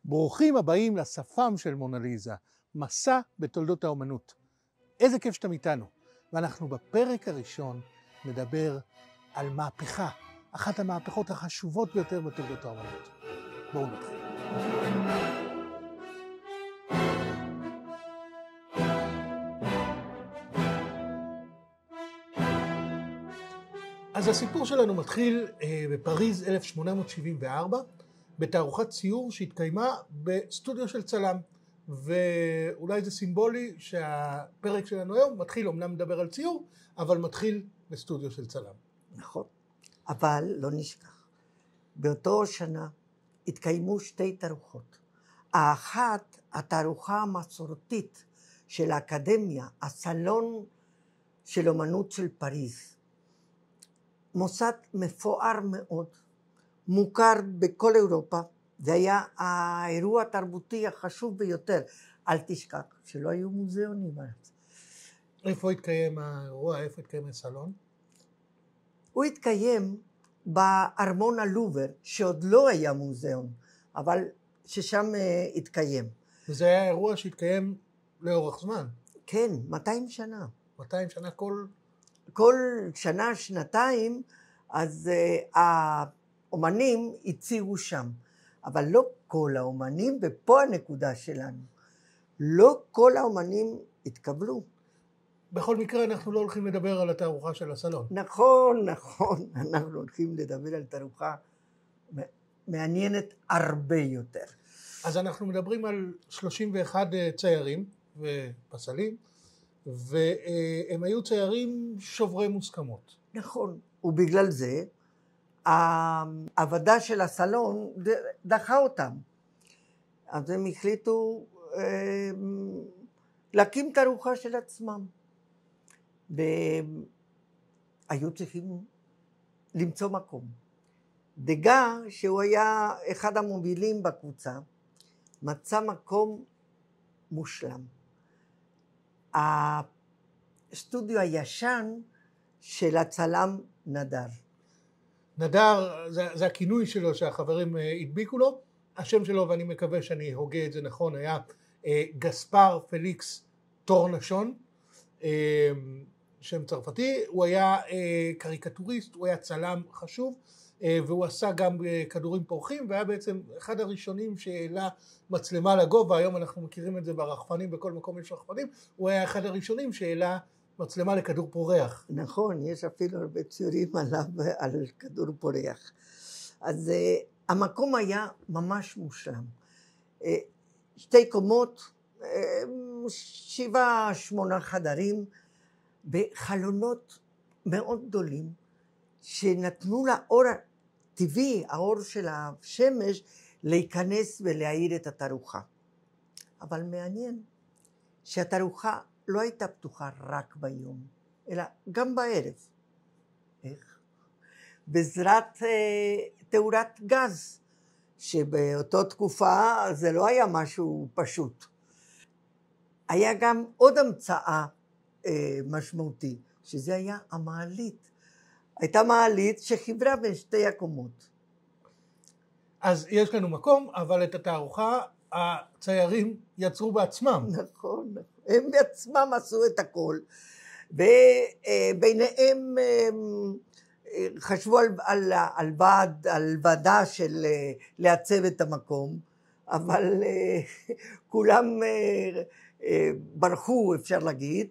ברוכים הבאים לשפם של מונליזה, מסע בתולדות האומנות. איזה כיף שאתם איתנו. ואנחנו בפרק הראשון נדבר על מהפכה, אחת המהפכות החשובות ביותר בתולדות האומנות. בואו נתחיל. אז הסיפור שלנו מתחיל בפריז 1874, בתערוכת ציור שהתקיימה בסטודיו של צלם. ואולי זה סימבולי שהפרק שלנו היום מתחיל, אמנם מדבר על ציור, אבל מתחיל בסטודיו של צלם. נכון, אבל לא נשכח. באותו שנה התקיימו שתי תערוכות. האחת, התערוכה המסורתית של האקדמיה, הסלון של אומנות של פריז. מוסד מפואר מאוד, מוכר בכל אירופה, זה היה האירוע התרבותי החשוב ביותר. אל תשכח שלא היו מוזיאונים. איפה התקיים האירוע? איפה התקיים הסלון? הוא התקיים בארמון הלובר, שעוד לא היה מוזיאון, אבל ששם התקיים. וזה היה אירוע שהתקיים לאורך זמן? כן, 200 שנה. 200 שנה כל שנה, שנתיים, אז האומנים הציגו שם. אבל לא כל האומנים, ופה הנקודה שלנו. לא כל האומנים התקבלו. בכל מקרה אנחנו לא הולכים לדבר על התערוכה של הסלון. נכון. אנחנו הולכים לדבר על תערוכה מעניינת הרבה יותר. אז אנחנו מדברים על 31 ציירים ופסלים, והם היו ציירים שוברי מוסכמות. נכון, ובגלל זה, העבודה של הסלון דחה אותם. אז הם החליטו להקים תערוכה של עצמם. והיו צריכים למצוא מקום. דגה, שהוא היה אחד המובילים בקבוצה, מצא מקום מושלם. הסטודיו הישן של הצלם נדר. נדר, זה הכינוי שלו שהחברים הדביקו לו. השם שלו, ואני מקווה שאני הוגה את זה נכון, היה גספר פליקס טורנשון, שם צרפתי. הוא היה קריקטוריסט, הוא היה צלם חשוב, והוא עשה גם כדורים פורחים, והיה בעצם אחד הראשונים שהעלה מצלמה לגובה. היום אנחנו מכירים את זה ברחפנים, בכל מקום יש רחפנים. הוא היה אחד הראשונים שהעלה מצלמה לכדור פורח. נכון, יש אפילו הרבה ציורים עליו על כדור פורח. אז המקום היה ממש מושלם. 2 קומות, 7-8 חדרים, בחלונות מאוד גדולים, שנתנו לאור הטבעי, האור של השמש, להיכנס ולהאיר את התערוכה. אבל מעניין שהתערוכה לא הייתה פתוחה רק ביום, אלא גם בערב. איך? בעזרת תאורת גז, שבאותה תקופה זה לא היה משהו פשוט. היה גם עוד המצאה משמעותי, שזה היה המעלית. הייתה מעלית שחיברה בין 2 הקומות. אז יש לנו מקום, אבל את התערוכה הציירים יצרו בעצמם. נכון. הם בעצמם עשו את הכל, וביניהם חשבו על ועדה של לעצב את המקום, אבל כולם ברחו, אפשר להגיד,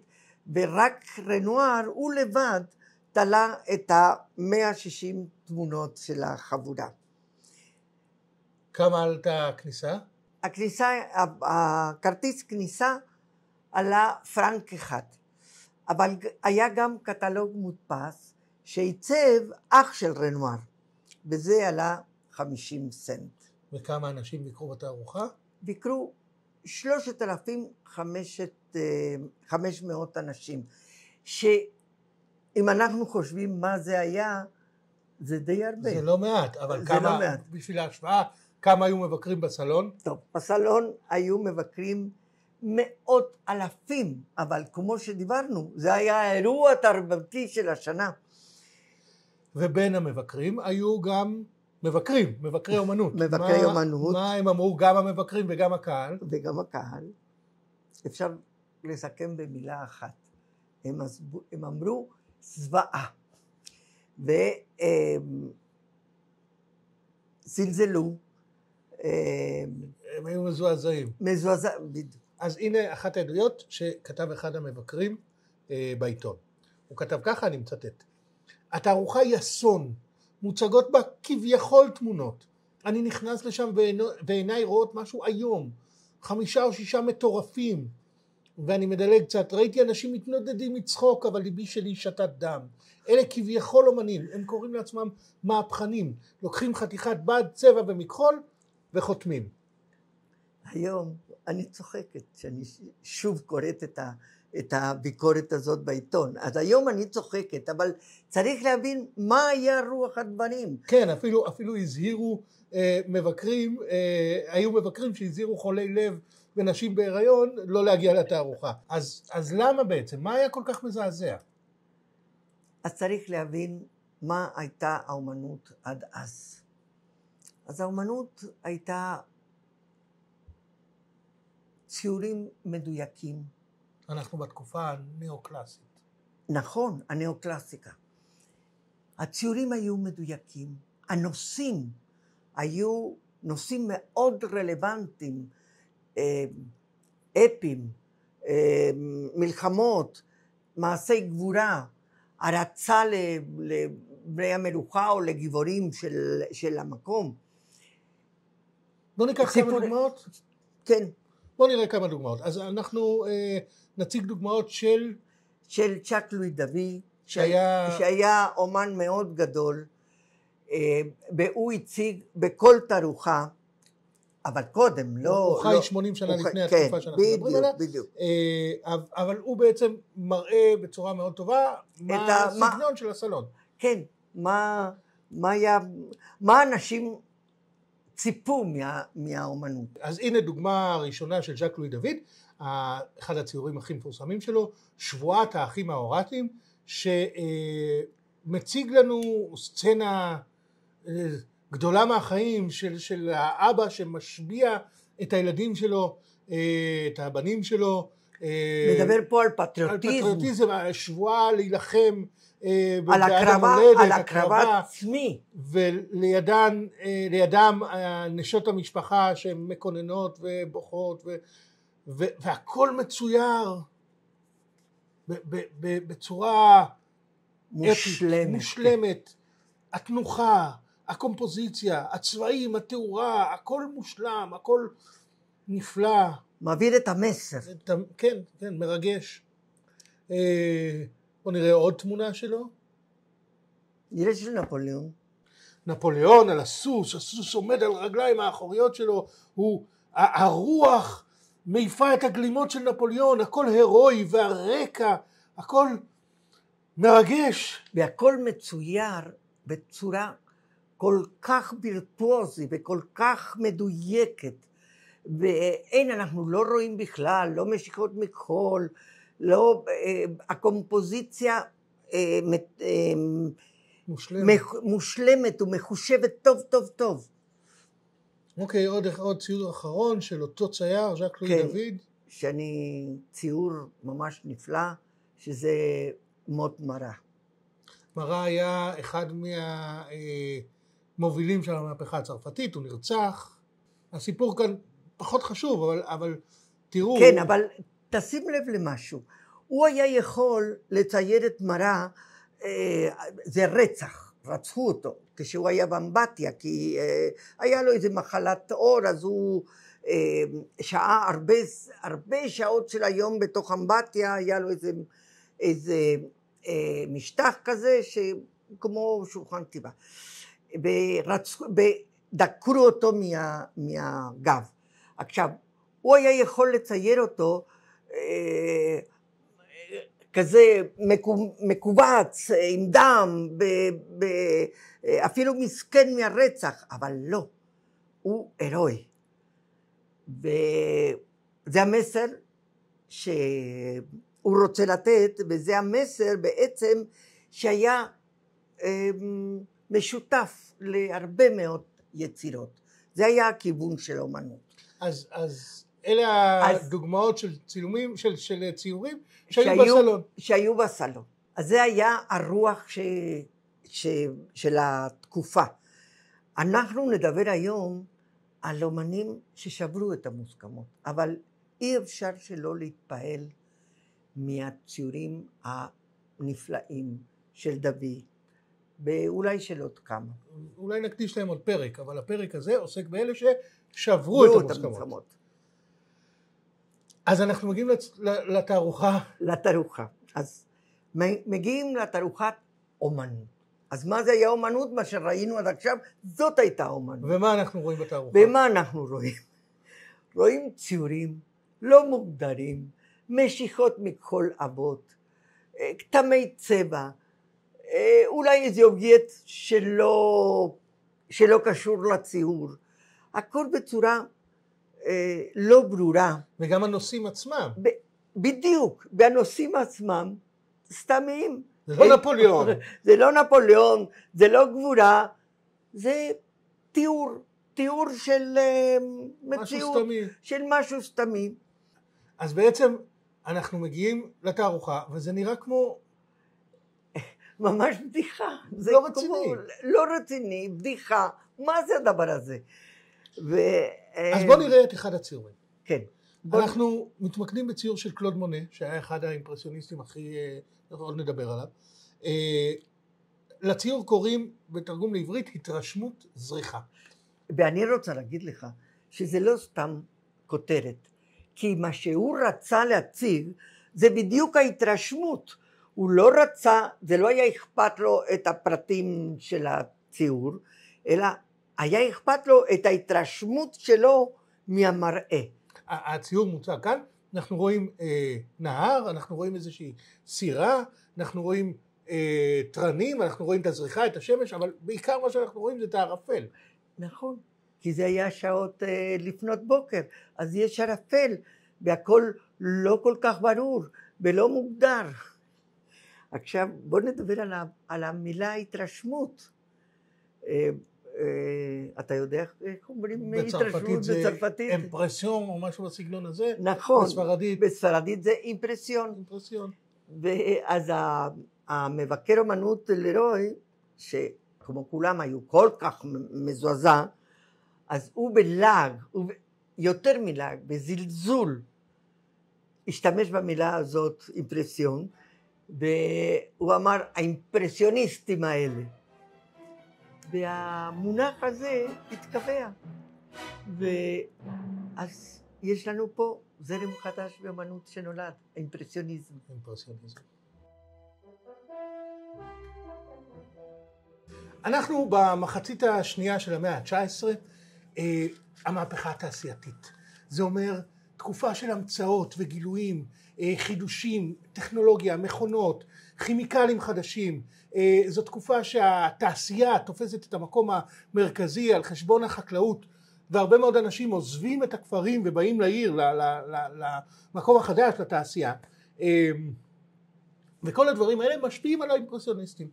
ורק רנואר הוא לבד תלה את 160 תמונות של החבורה. כמה עלתה הכניסה? הכרטיס כניסה עלה פרנק 1, אבל היה גם קטלוג מודפס שעיצב אח של רנואר, וזה עלה 50 סנט. וכמה אנשים ביקרו בתערוכה? ביקרו 3,500 אנשים, שאם אנחנו חושבים מה זה היה, זה די הרבה. זה לא מעט, אבל כמה, לא מעט. בשביל ההשוואה, כמה היו מבקרים בסלון? טוב, בסלון היו מבקרים 100,000, אבל כמו שדיברנו, זה היה האירוע התרבותי של השנה. ובין המבקרים היו גם מבקרי אומנות. מבקרי אומנות. מה הם אמרו, גם המבקרים וגם הקהל? וגם הקהל. אפשר לסכם במילה אחת. הם אמרו זוועה. וזלזלו. הם היו מזועזעים. בדיוק. אז הנה אחת העדויות שכתב אחד המבקרים בעיתון. הוא כתב ככה, אני מצטט. התערוכה היא אסון, מוצגות בה כביכול תמונות. אני נכנס לשם ועיניי רואות משהו היום. 5 או 6 מטורפים. ואני מדלג קצת, ראיתי אנשים מתנודדים מצחוק, אבל ליבי שלי שתת דם. אלה כביכול אומנים, הם קוראים לעצמם מהפכנים. לוקחים חתיכת בד, צבע ומכחול וחותמים. היום אני צוחקת שאני שוב קוראת את הביקורת הזאת בעיתון. אז היום אני צוחקת, אבל צריך להבין מה היה רוח הדברים. כן, אפילו הזהירו מבקרים, היו מבקרים שהזהירו חולי לב ונשים בהיריון לא להגיע לתערוכה. אז למה בעצם? מה היה כל כך מזעזע? אז צריך להבין מה הייתה האומנות עד אז. אז האומנות הייתה ציורים מדויקים. אנחנו בתקופה הנאו-קלאסית. נכון, הנאו-קלאסיקה. הציורים היו מדויקים. הנושאים היו נושאים מאוד רלוונטיים, אפים, מלחמות, מעשי גבורה, הרצה לבני המלוכה או לגיבורים של המקום. בוא ניקח כמה דוגמאות? כן. בוא נראה כמה דוגמאות. אז אנחנו נציג דוגמאות של צ'אק לואי דווי, שהיה אומן מאוד גדול, והוא הציג בכל תערוכה, אבל קודם, לא... הוא חי 80 שנה לפני התקופה שאנחנו מדברים עליה. בדיוק. אבל הוא בעצם מראה בצורה מאוד טובה מה הסגנון של הסלון. כן, מה אנשים ציפו מהאומנות. אז הנה דוגמה ראשונה של ז'אק לואי דוד, אחד הציורים הכי מפורסמים שלו, שבועת האחים ההורטים, שמציג לנו סצנה גדולה מהחיים של האבא שמשביע את הילדים שלו, את הבנים שלו. מדבר פה על פטריוטיזם. על פטריוטיזם, שבועה להילחם על הקרבה עצמי. ולידם נשות המשפחה שהן מקוננות ובוכות, והכל מצויר בצורה מושלמת. התנוחה, הקומפוזיציה, הצבעים, התאורה, הכל מושלם, הכל נפלא. מעביר את המסר. כן, מרגש. בוא נראה עוד תמונה שלו. נראה של נפוליאון. נפוליאון על הסוס עומד על הרגליים האחוריות שלו, הרוח מעיפה את הגלימות של נפוליאון, הכל הירואי והרקע, הכל מרגש. והכל מצויר בצורה כל כך וירטואוזית וכל כך מדויקת, ואין, אנחנו לא רואים בכלל, לא משיכות מכחול, לא, הקומפוזיציה מושלמת ומחושבת טוב טוב טוב. אוקיי, עוד ציור אחרון של אותו צייר, ז'אק לואי דוד. שאני ציור ממש נפלא, שזה מות מרה. מרה היה אחד מהמובילים של המהפכה הצרפתית, הוא נרצח. הסיפור כאן פחות חשוב, אבל תראו... כן, אבל תשים לב למשהו. הוא היה יכול לצייר את מרה, זה רצח, רצחו אותו, כשהוא היה באמבטיה, כי היה לו איזה מחלת עור, אז הוא שעה הרבה שעות של היום בתוך אמבטיה, היה לו איזה משטח כזה, כמו שולחן כתיבה. ודקרו אותו מהגב. עכשיו, הוא היה יכול לצייר אותו כזה מקובץ, עם דם, אפילו מסכן מהרצח, אבל לא, הוא הירואי. וזה המסר שהוא רוצה לתת, וזה המסר בעצם שהיה משותף להרבה מאוד יצירות. זה היה הכיוון של האומנות. אז אלה הדוגמאות של צילומים, של ציורים שהיו בסלון. שהיו בסלון. אז זה היה הרוח של התקופה. אנחנו נדבר היום על אומנים ששברו את המוסכמות, אבל אי אפשר שלא להתפעל מהציורים הנפלאים של דוד, ואולי של עוד כמה. אולי נקדיש להם עוד פרק, אבל הפרק הזה עוסק באלה ששברו את המוסכמות. אז אנחנו מגיעים לתערוכה. לתערוכה. אז מגיעים לתערוכת אומנות. אז מה זה היה אומנות? מה שראינו עד עכשיו, זאת הייתה אומנות. ומה אנחנו רואים בתערוכה? ומה אנחנו רואים? רואים ציורים לא מוגדרים, משיכות מכל אבות, כתמי צבע, אולי איזה אובייקט שלא קשור לציור. הכל בצורה לא ברורה. וגם הנושאים עצמם. בדיוק, והנושאים עצמם סתמיים. זה לא נפוליאון. זה לא נפוליאון, זה לא גבורה, זה תיאור של מציאות, של משהו סתמי. אז בעצם אנחנו מגיעים לתערוכה, וזה נראה כמו... ממש בדיחה. לא רציני. לא רציני, בדיחה. מה זה הדבר הזה? אז בוא נראה את אחד הציורים. כן. אנחנו מתמקדים בציור של קלוד מונה, שהיה אחד האימפרסיוניסטים הכי... עוד נדבר עליו. לציור קוראים בתרגום לעברית התרשמות זריחה. ואני רוצה להגיד לך שזה לא סתם כותרת, כי מה שהוא רצה להציג זה בדיוק ההתרשמות. הוא לא רצה, זה לא היה אכפת לו את הפרטים של הציור, אלא היה אכפת לו את ההתרשמות שלו מהמראה. הציור מוצג כאן, אנחנו רואים נהר, אנחנו רואים איזושהי סירה, אנחנו רואים תרנים, אנחנו רואים את הזריחה, את השמש, אבל בעיקר מה שאנחנו רואים זה את הערפל. נכון, כי זה היה שעות לפנות בוקר, אז יש ערפל, והכל לא כל כך ברור ולא מוגדר. עכשיו בוא נדבר על המילה התרשמות. אתה יודע איך אומרים התרשמות בצרפתית? אימפרסיון או משהו בסגנון הזה. נכון, בספרדית זה אימפרסיון. ואז המבקר אומנות לרוי, שכמו כולם היו כל כך מזועזע, אז הוא בלעג, יותר מלעג, בזלזול, השתמש במילה הזאת אימפרסיון, והוא אמר האימפרסיוניסטים האלה. והמונח הזה התקבע. ואז יש לנו פה זרם חדש באמנות שנולד, האימפרסיוניזם. אנחנו במחצית השנייה של המאה ה-19, המהפכה התעשייתית. זה אומר תקופה של המצאות וגילויים, חידושים, טכנולוגיה, מכונות, כימיקלים חדשים. זו תקופה שהתעשייה תופסת את המקום המרכזי על חשבון החקלאות, והרבה מאוד אנשים עוזבים את הכפרים ובאים לעיר, למקום החדש, לתעשייה. וכל הדברים האלה משפיעים על האימפרסיוניסטים.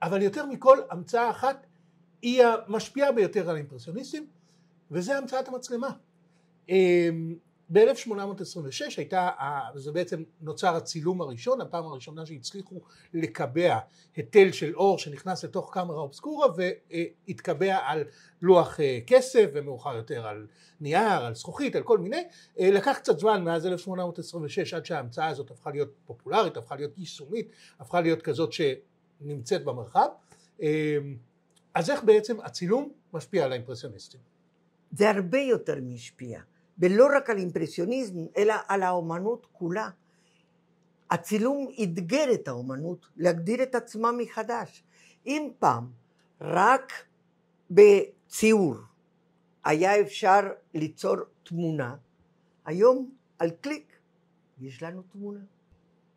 אבל יותר מכל, המצאה אחת היא המשפיעה ביותר על האימפרסיוניסטים, וזה המצאת המצלמה. ב-1826 זה בעצם נוצר הצילום הראשון, הפעם הראשונה שהצליחו לקבע היטל של אור שנכנס לתוך קמרה אובסקורה והתקבע על לוח כסף ומאוחר יותר על נייר, על זכוכית, על כל מיני. לקח קצת זמן מאז 1826 עד שההמצאה הזאת הפכה להיות פופולרית, הפכה להיות יישומית, הפכה להיות כזאת שנמצאת במרחב. אז איך בעצם הצילום משפיע על האימפרסיוניסטים? זה הרבה יותר משפיע. ולא רק על אימפרסיוניזם, אלא על האומנות כולה. הצילום אתגר את האומנות להגדיר את עצמה מחדש. אם פעם רק בציור היה אפשר ליצור תמונה, היום על קליק יש לנו תמונה.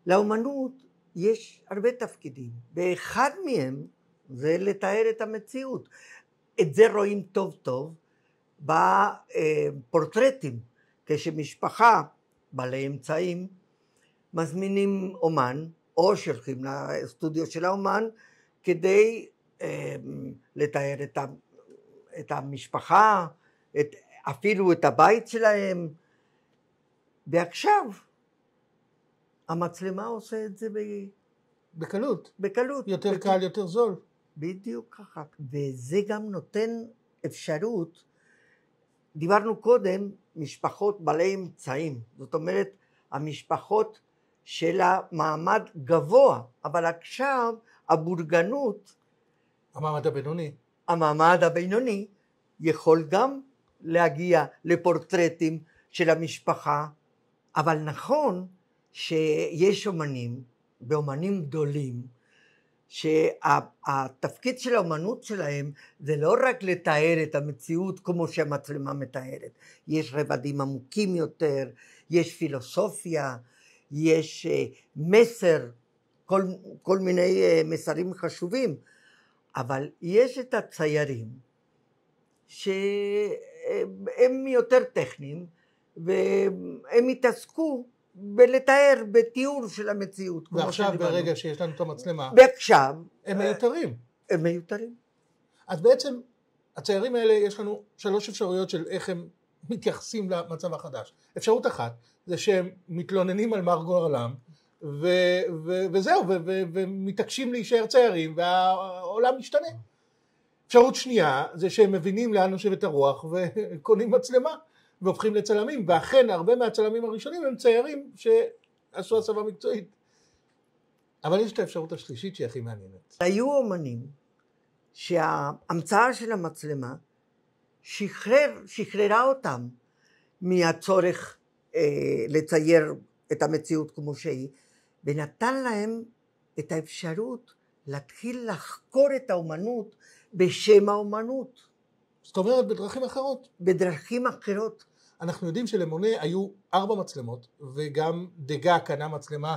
לאומנות יש הרבה תפקידים, ואחד מהם זה לתאר את המציאות. את זה רואים טוב טוב בפורטרטים, כשמשפחה בעלי אמצעים מזמינים אומן או שולחים לסטודיו של האומן כדי לתאר את המשפחה, אפילו את הבית שלהם. ועכשיו המצלמה עושה את זה בקלות. בקלות. יותר קל, יותר זול. בדיוק ככה. וזה גם נותן אפשרות, דיברנו קודם, משפחות בעלי אמצעים. זאת אומרת, המשפחות של המעמד גבוה, אבל עכשיו הבורגנות, המעמד הבינוני יכול גם להגיע לפורטרטים של המשפחה, אבל נכון שיש אומנים, ואומנים גדולים, שהתפקיד של האומנות שלהם זה לא רק לתאר את המציאות כמו שהמצלמה מתארת, יש רבדים עמוקים יותר, יש פילוסופיה, יש מסר, כל מיני מסרים חשובים, אבל יש את הציירים שהם יותר טכניים והם התעסקו בלתאר בתיאור של המציאות. ועכשיו ברגע שיש לנו את המצלמה, ועכשיו הם מיותרים. הם מיותרים. אז בעצם הציירים האלה יש לנו 3 אפשרויות של איך הם מתייחסים למצב החדש. אפשרות אחת זה שהם מתלוננים על מר גורלם וזהו, ומתעקשים להישאר ציירים והעולם משתנה. אפשרות שנייה זה שהם מבינים לאן נושבת הרוח וקונים מצלמה והופכים לצלמים, ואכן הרבה מהצלמים הראשונים הם ציירים שעשו הסבה מקצועית. אבל יש את האפשרות השלישית שהיא הכי מעניינת. היו אומנים שההמצאה של המצלמה שחררה אותם מהצורך לצייר את המציאות כמו שהיא, ונתן להם את האפשרות להתחיל לחקור את האומנות בשם האומנות. זאת אומרת בדרכים אחרות. בדרכים אחרות. אנחנו יודעים שלמונה היו 4 מצלמות, וגם דגה קנה מצלמה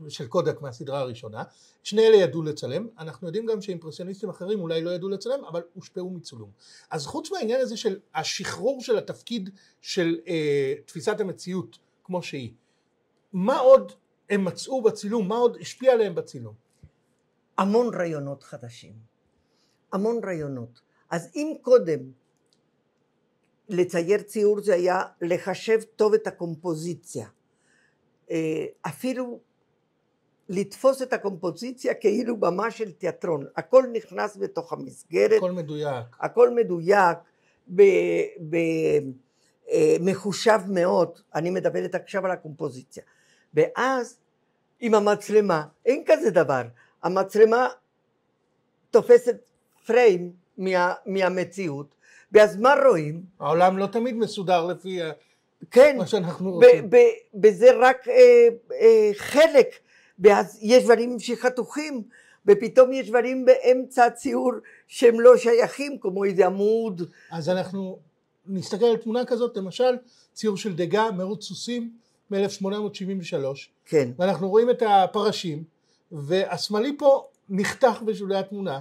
של קודק מהסדרה הראשונה. שני אלה ידעו לצלם. אנחנו יודעים גם שאימפרסיוניסטים אחרים אולי לא ידעו לצלם, אבל הושפעו מצילום. אז חוץ מהעניין הזה של השחרור של התפקיד של תפיסת המציאות כמו שהיא, מה עוד הם מצאו בצילום? מה עוד השפיע עליהם בצילום? המון רעיונות חדשים. המון רעיונות. אז אם קודם לצייר ציור זה היה לחשב טוב את הקומפוזיציה, אפילו לתפוס את הקומפוזיציה כאילו במה של תיאטרון, הכל נכנס בתוך המסגרת, הכל מדויק, הכל מדויק, מחושב מאוד. אני מדברת עכשיו על הקומפוזיציה, ואז עם המצלמה אין כזה דבר, המצלמה תופסת פריים מהמציאות, ואז מה רואים? העולם לא תמיד מסודר לפי כן, מה שאנחנו רוצים. וזה רק חלק, ואז יש דברים שחתוכים, ופתאום יש דברים באמצע הציור שהם לא שייכים, כמו איזה עמוד. אז אנחנו נסתכל על תמונה כזאת, למשל ציור של דגה, מרוץ סוסים מ-1873, כן. ואנחנו רואים את הפרשים, והשמאלי פה נחתך בשולי התמונה,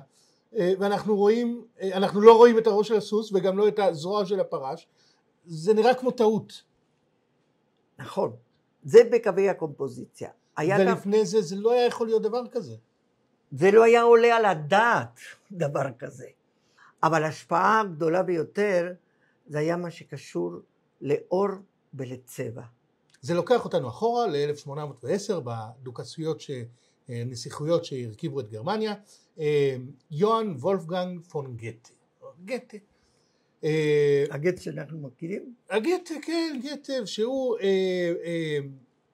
ואנחנו רואים, אנחנו לא רואים את הראש של הסוס וגם לא את הזרוע של הפרש. זה נראה כמו טעות. נכון, זה בקווי הקומפוזיציה. ולפני זה זה לא היה יכול להיות דבר כזה. זה לא היה עולה על הדעת דבר כזה. אבל ההשפעה הגדולה ביותר זה היה מה שקשור לאור ולצבע. זה לוקח אותנו אחורה ל-1810 בדוכסויות נסיכויות שהרכיבו את גרמניה, יוהאן וולפגנג פון גתה. גתה. הגתה שאנחנו מכירים? הגתה, כן, גתה, שהוא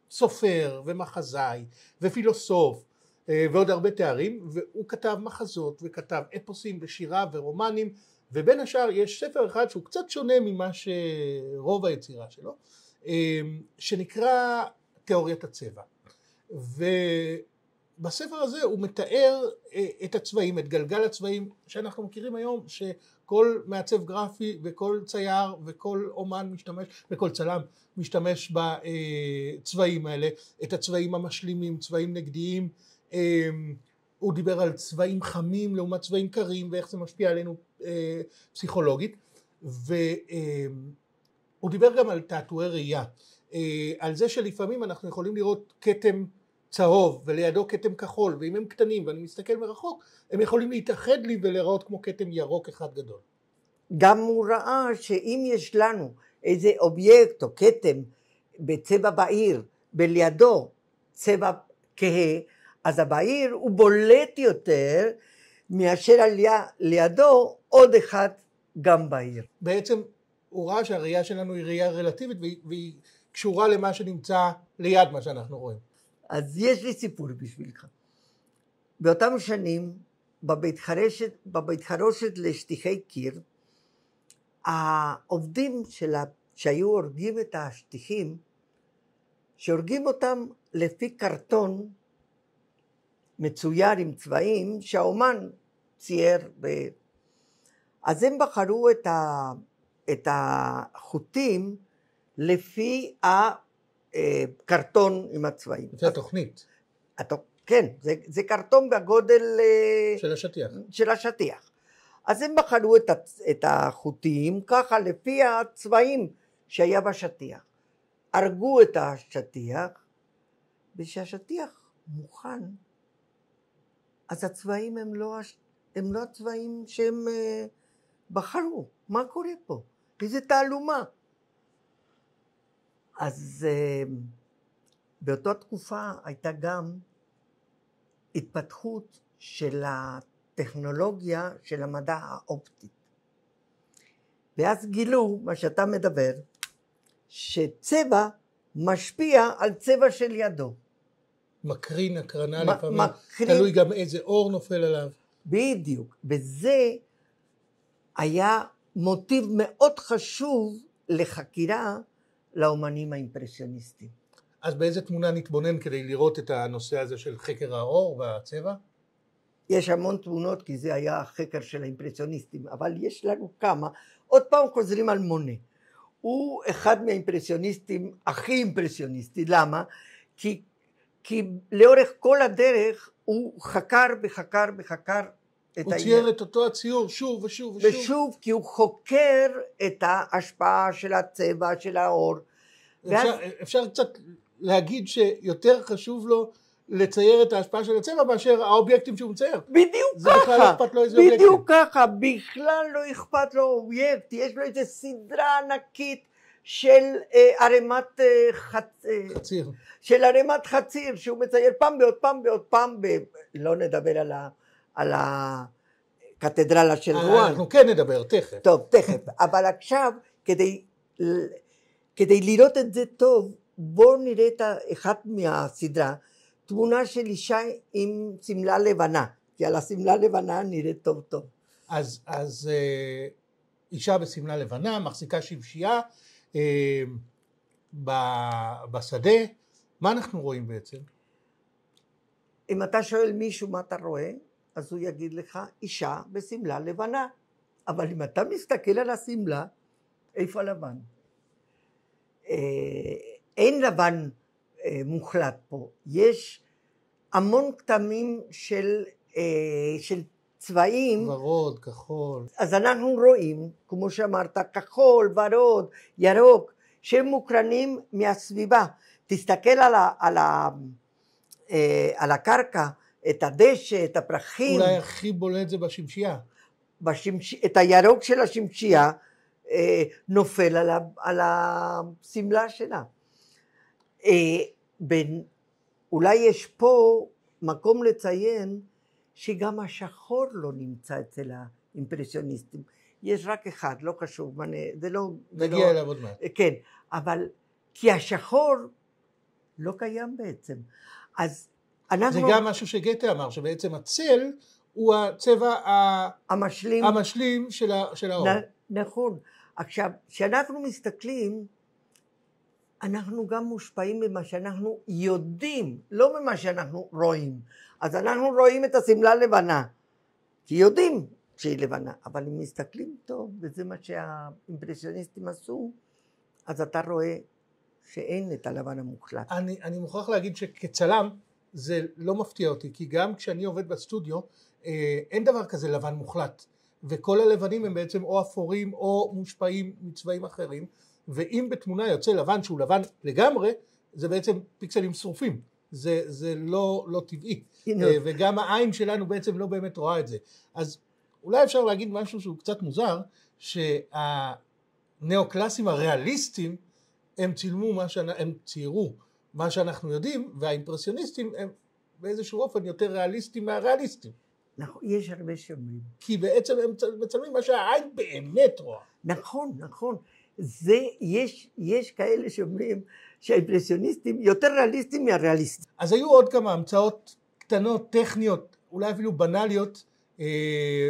סופר ומחזאי ופילוסוף ועוד הרבה תארים, והוא כתב מחזות וכתב אפוסים ושירה ורומנים, ובין השאר יש ספר אחד שהוא קצת שונה ממה שרוב היצירה שלו, שנקרא תיאוריית הצבע. ובספר הזה הוא מתאר את הצבעים, את גלגל הצבעים שאנחנו מכירים היום, שכל מעצב גרפי וכל צייר וכל אומן משתמש, וכל צלם משתמש בצבעים האלה, את הצבעים המשלימים, צבעים נגדיים. הוא דיבר על צבעים חמים לעומת צבעים קרים ואיך זה משפיע עלינו פסיכולוגית, והוא דיבר גם על תעתועי ראייה, על זה שלפעמים אנחנו יכולים לראות כתם צהוב ולידו כתם כחול, ואם הם קטנים ואני מסתכל מרחוק, הם יכולים להתאחד לי ולראות כמו כתם ירוק אחד גדול. גם הוא ראה שאם יש לנו איזה אובייקט או כתם בצבע בהיר, ולידו צבע כהה, אז הבהיר הוא בולט יותר מאשר לידו עוד אחד גם בהיר. בעצם הוא ראה שהראייה שלנו היא ראייה רלטיבית והיא קשורה למה שנמצא ליד מה שאנחנו רואים. אז יש לי סיפור בשבילך. באותם שנים, בבית חרושת לשטיחי קיר, העובדים שהיו הורגים את השטיחים, שהורגים אותם לפי קרטון מצויר עם צבעים שהאומן צייר. אז הם בחרו את החוטים לפי הקרטון עם הצבעים. לפי התוכנית. כן, זה קרטון בגודל של השטיח. אז הם בחרו את החוטים ככה לפי הצבעים שהיה בשטיח. הרגו את השטיח, ושהשטיח מוכן, אז הצבעים הם לא הצבעים שהם בחרו. מה קורה פה? איזה תעלומה. אז באותה תקופה הייתה גם התפתחות של הטכנולוגיה של המדע האופטי. ואז גילו, מה שאתה מדבר, שצבע משפיע על צבע של ידו. מקרין הקרנה לפעמים, תלוי גם איזה אור נופל עליו. בדיוק, וזה היה מוטיב מאוד חשוב לחקירה לאומנים האימפרסיוניסטים. אז באיזה תמונה נתבונן כדי לראות את הנושא הזה של חקר האור והצבע? יש המון תמונות כי זה היה החקר של האימפרסיוניסטים, אבל יש לנו כמה. עוד פעם חוזרים על מונה. הוא אחד מהאימפרסיוניסטים הכי אימפרסיוניסטי. למה? כי לאורך כל הדרך הוא חקר וחקר וחקר את הוא צייר את אותו הציור שוב ושוב ושוב. ושוב, כי הוא חוקר את ההשפעה של הצבע, של האור. אפשר קצת להגיד שיותר חשוב לו לצייר את ההשפעה של הצבע מאשר האובייקטים שהוא מצייר. בדיוק זה ככה. בכלל לא אכפת לו איזה אובייקטים. בדיוק ככה, בכלל לא אכפת לו אובייקט. יש לו איזו סדרה ענקית של ערימת חציר. של ערימת חציר, שהוא מצייר פעם ועוד פעם ועוד פעם, לא נדבר על הקתדרלה של רואן. אנחנו כן נדבר, תכף. טוב, תכף. אבל עכשיו, כדי לראות את זה טוב, בואו נראה את אחת מהסדרה, תמונה של אישה עם סמלה לבנה, כי על הסמלה לבנה נראית טוב טוב. אז אישה בסמלה לבנה, מחזיקה שבשייה בשדה. מה אנחנו רואים בעצם? אם אתה שואל מישהו מה אתה רואה, אז הוא יגיד לך אישה בסמלה לבנה. אבל אם אתה מסתכל על הסמלה, איפה הלבן? אין לבן מוחלט פה. יש המון כתמים של צבעים. ורוד, כחול. אז אנחנו רואים, כמו שאמרת, כחול, ורוד, ירוק, שהם מוקרנים מהסביבה. תסתכל על הקרקע, את הדשא, את הפרחים. אולי הכי בולט זה בשמשייה. את הירוק של השמשייה נופל על הסמלה שלה. אולי יש פה מקום לציין שגם השחור לא נמצא אצל האימפרסיוניסטים. יש רק אחד, לא חשוב, זה לא... נגיע אליו עוד מעט. כן, אבל כי השחור לא קיים בעצם. אז אנחנו... זה גם משהו שגתה אמר, שבעצם הצל הוא הצבע המשלים של האור. נכון. עכשיו, כשאנחנו מסתכלים, אנחנו גם מושפעים ממה שאנחנו יודעים, לא ממה שאנחנו רואים. אז אנחנו רואים את הסמלה לבנה, כי יודעים שהיא לבנה, אבל אם מסתכלים טוב, וזה מה שהאימפרסיוניסטים עשו, אז אתה רואה שאין את הלבן המוחלט. אני מוכרח להגיד שכצלם זה לא מפתיע אותי, כי גם כשאני עובד בסטודיו, אין דבר כזה לבן מוחלט, וכל הלבנים הם בעצם או אפורים או מושפעים מצבעים אחרים, ואם בתמונה יוצא לבן שהוא לבן לגמרי, זה בעצם פיקסלים שרופים. זה לא טבעי, הנה. וגם העין שלנו בעצם לא באמת רואה את זה. אז אולי אפשר להגיד משהו שהוא קצת מוזר, שהנאו-קלאסים הריאליסטים הם ציירו מה שאנחנו יודעים, והאימפרסיוניסטים הם באיזשהו אופן יותר ריאליסטים מהריאליסטים. נכון, יש הרבה שאומרים. כי בעצם הם מצלמים מה שהעין באמת רואה. נכון, נכון. יש כאלה שאומרים שהאימפרסיוניסטים יותר ריאליסטים מהריאליסטים. אז היו עוד כמה המצאות קטנות, טכניות, אולי אפילו בנאליות,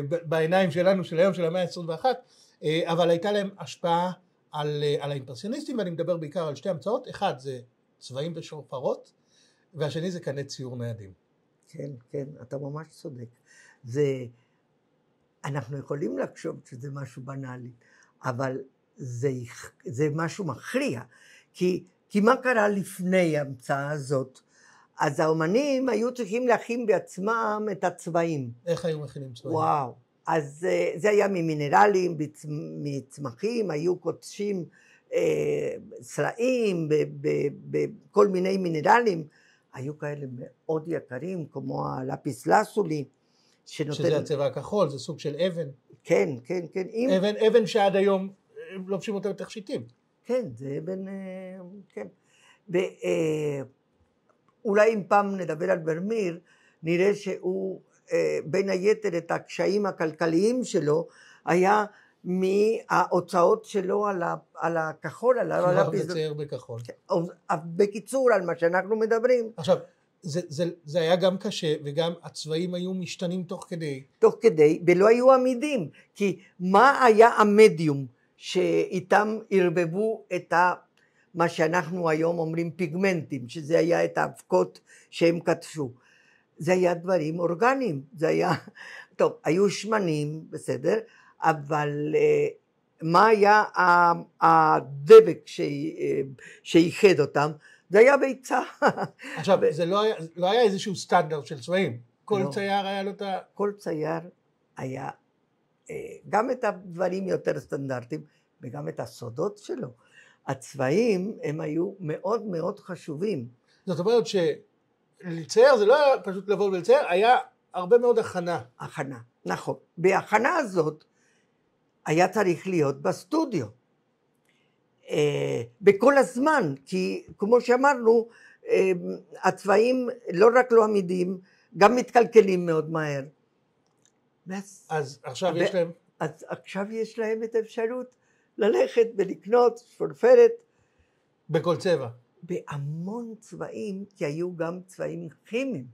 בעיניים שלנו, של היום, של המאה ה-21, אבל הייתה להם השפעה על האימפרסיוניסטים, ואני מדבר בעיקר על שתי המצאות. אחד זה צבעים ושופרות, והשני זה קני ציור ניידים. כן, כן, אתה ממש צודק. אנחנו יכולים לחשוב שזה משהו בנאלי, אבל זה משהו מכריע. כי מה קרה לפני ההמצאה הזאת? אז האומנים היו צריכים להכין בעצמם את הצבעים. איך היו מכינים צבעים? וואו. אז זה היה ממינרלים, מצמחים, היו קודשים צלעים, בכל מיני מינרלים. היו כאלה מאוד יקרים, כמו הלפיס לסולי. שזה הצבע הכחול, זה סוג של אבן. כן, כן, כן. אבן שעד היום לובשים אותה בתכשיטים. כן, זה אבן, כן. אולי אם פעם נדבר על ורמיר, נראה שהוא בין היתר את הקשיים הכלכליים שלו, היה מההוצאות שלו על הכחול, על הלפיס. לא לצייר בכחול. בקיצור, על מה שאנחנו מדברים. עכשיו, זה היה גם קשה, וגם הצבעים היו משתנים תוך כדי. תוך כדי, ולא היו עמידים, כי מה היה המדיום שאיתם ערבבו את מה שאנחנו היום אומרים פיגמנטים, שזה היה את האבקות שהם כתשו. זה היה דברים אורגניים, זה היה, טוב, היו שמנים, בסדר, אבל מה היה הדבק שייחד אותם? זה היה ביצה. עכשיו, זה לא היה איזשהו סטנדרט של צבעים, כל צייר היה לו את ה... כל צייר היה גם את הדברים יותר סטנדרטיים, וגם את הסודות שלו. הצבעים הם היו מאוד מאוד חשובים. זאת אומרת שלצייר זה לא היה פשוט לבוא ולצייר, היה הרבה מאוד הכנה. הכנה, נכון. בהכנה הזאת היה צריך להיות בסטודיו. בכל הזמן, כי כמו שאמרנו, הצבעים לא רק לא עמידים, גם מתקלקלים מאוד מהר. אז עכשיו יש להם? אז עכשיו יש להם את האפשרות ללכת ולקנות שורפרת. בכל צבע. בהמון צבעים, כי היו גם צבעים כימיים.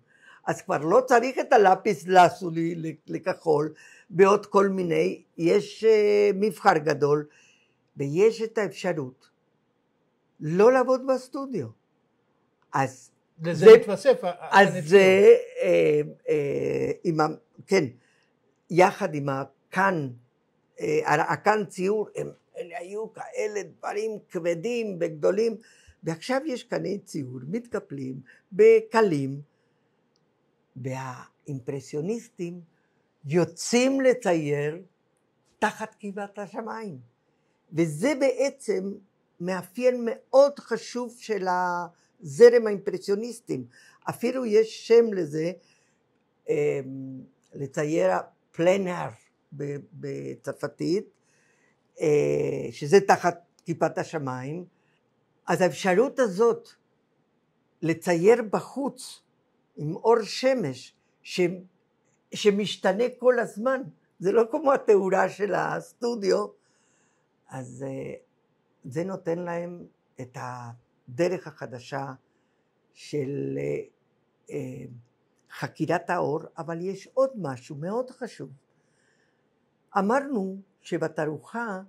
אז כבר לא צריך את הלפיס לסולי לכחול, בעוד כל מיני, יש מבחר גדול, ויש את האפשרות לא לעבוד בסטודיו. אז לזה מתווסף. אז זה, כן, יחד עם הקן ציור, אלה היו כאלה דברים כבדים וגדולים, ועכשיו יש קני ציור מתקפלים בקלים, והאימפרסיוניסטים יוצאים לצייר תחת כיפת השמיים. וזה בעצם מאפיין מאוד חשוב של הזרם האימפרסיוניסטים. אפילו יש שם לזה, לצייר פלנר בצרפתית, שזה תחת כיפת השמיים. אז האפשרות הזאת לצייר בחוץ עם אור שמש שמשתנה כל הזמן, זה לא כמו התאורה של הסטודיו, אז זה נותן להם את הדרך החדשה של חקירת האור, אבל יש עוד משהו מאוד חשוב. אמרנו שבתערוכה,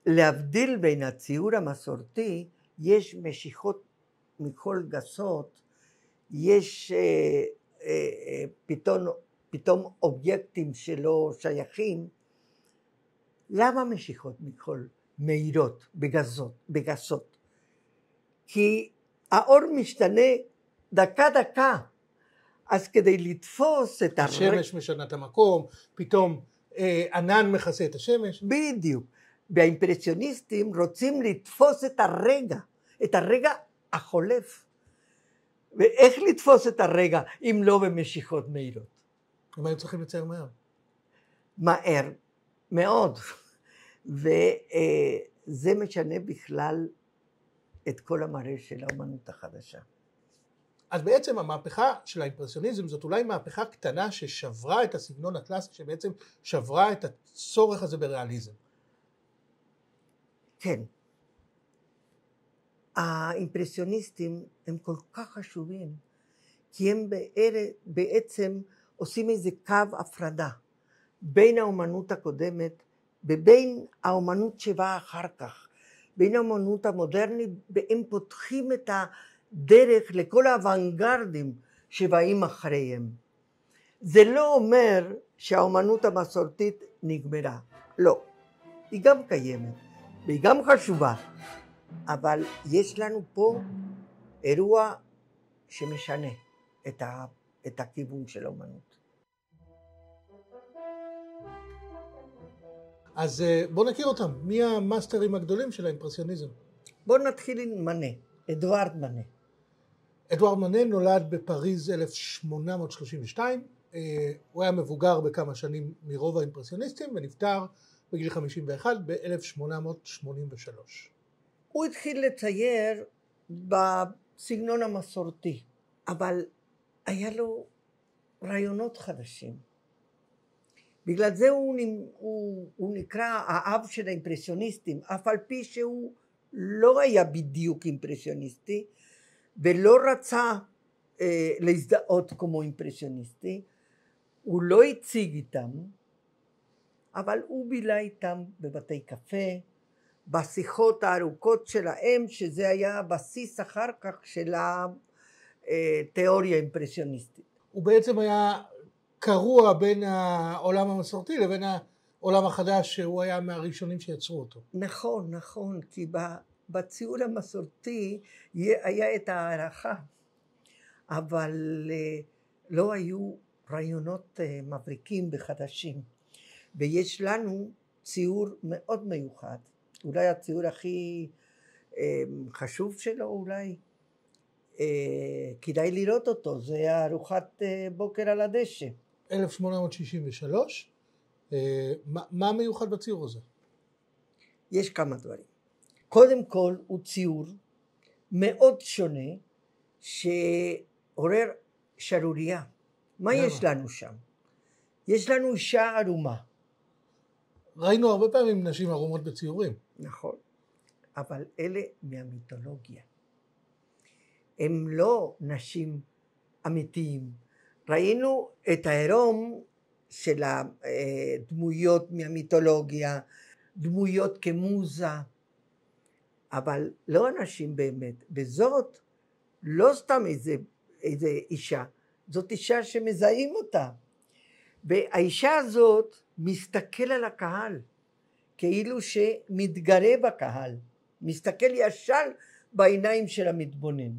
להבדיל בין הציור המסורתי, יש משיכות מכל גסות, יש פתאום אובייקטים שלא שייכים. למה משיכות מכל מהירות בגסות? כי האור משתנה דקה, אז כדי לתפוס את השמש משנה את המקום, פתאום ענן מכסה את השמש. בדיוק. והאימפרסיוניסטים רוצים לתפוס את הרגע החולף. ואיך לתפוס את הרגע אם לא במשיכות מהירות? הם היו צריכים לצייר מהר. מהר מאוד, וזה משנה בכלל את כל המראה של האומנות החדשה. אז בעצם המהפכה של האימפרסיוניזם זאת אולי מהפכה קטנה ששברה את הסגנון הקלאסי, שבעצם שברה את הצורך הזה בריאליזם. כן. האימפרסיוניסטים הם כל כך חשובים, כי הם בעצם עושים איזה קו הפרדה בין האומנות הקודמת ובין האומנות שבאה אחר כך, בין האומנות המודרנית, והם פותחים את הדרך לכל האוונגרדים שבאים אחריהם. זה לא אומר שהאומנות המסורתית נגמרה, לא. היא גם קיימת, והיא גם חשובה, אבל יש לנו פה אירוע שמשנה את הכיוון של האומנות. אז בוא נכיר אותם, מי המאסטרים הגדולים של האימפרסיוניזם? בואו נתחיל עם מנה, אדוארד מנה. אדוארד מנה נולד בפריז 1832, הוא היה מבוגר בכמה שנים מרוב האימפרסיוניסטים ונפטר בגיל 51 ב-1883. הוא התחיל לצייר בסגנון המסורתי, אבל היה לו רעיונות חדשים. בגלל זה הוא נקרא האב של האימפרסיוניסטים, אף על פי שהוא לא היה בדיוק אימפרסיוניסטי, ולא רצה להזדהות כמו אימפרסיוניסטי, הוא לא הציג איתם, אבל הוא בילה איתם בבתי קפה, בשיחות הארוכות שלהם, שזה היה הבסיס אחר כך של התיאוריה האימפרסיוניסטית. הוא בעצם היה קרוע בין העולם המסורתי לבין העולם החדש, שהוא היה מהראשונים שיצרו אותו. נכון, נכון, כי בציור המסורתי היה את הערכה, אבל לא היו רעיונות מבריקים וחדשים. ויש לנו ציור מאוד מיוחד, אולי הציור הכי חשוב שלו, אולי כדאי לראות אותו, זה ארוחת בוקר על הדשא. 1863, מה מיוחד בציור הזה? יש כמה דברים. קודם כל הוא ציור מאוד שונה שעורר שערורייה. מה יש לנו שם? יש לנו אישה ערומה. ראינו הרבה פעמים נשים ערומות בציורים. נכון, אבל אלה מהמיתולוגיה. הם לא נשים אמיתיים. ראינו את העירום של הדמויות מהמיתולוגיה, דמויות כמוזה, אבל לא אנשים באמת. וזאת לא סתם איזה אישה, זאת אישה שמזהים אותה. והאישה הזאת מסתכל על הקהל, כאילו שמתגרה בקהל, מסתכל ישר בעיניים של המתבונן.